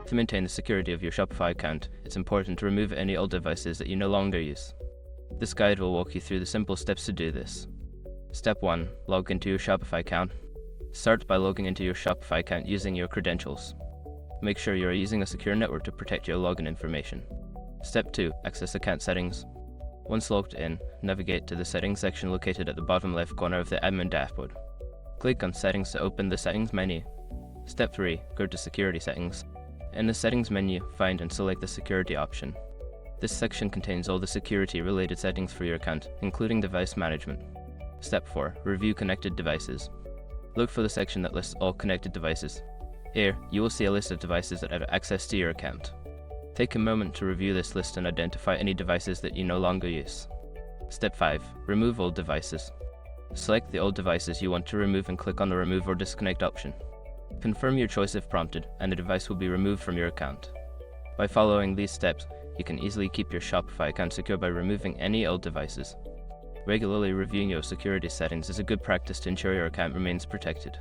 To maintain the security of your Shopify account, it's important to remove any old devices that you no longer use. This guide will walk you through the simple steps to do this. Step 1. Log into your Shopify account. Start by logging into your Shopify account using your credentials. Make sure you are using a secure network to protect your login information. Step 2. Access account settings. Once logged in, navigate to the settings section located at the bottom left corner of the admin dashboard. Click on Settings to open the settings menu. Step 3. Go to Security Settings. In the settings menu, find and select the security option. This section contains all the security-related settings for your account, including device management. Step 4. Review connected devices. Look for the section that lists all connected devices. Here, you will see a list of devices that have access to your account. Take a moment to review this list and identify any devices that you no longer use. Step 5. Remove old devices. Select the old devices you want to remove and click on the Remove or Disconnect option. Confirm your choice if prompted, and the device will be removed from your account. By following these steps, you can easily keep your Shopify account secure by removing any old devices. Regularly reviewing your security settings is a good practice to ensure your account remains protected.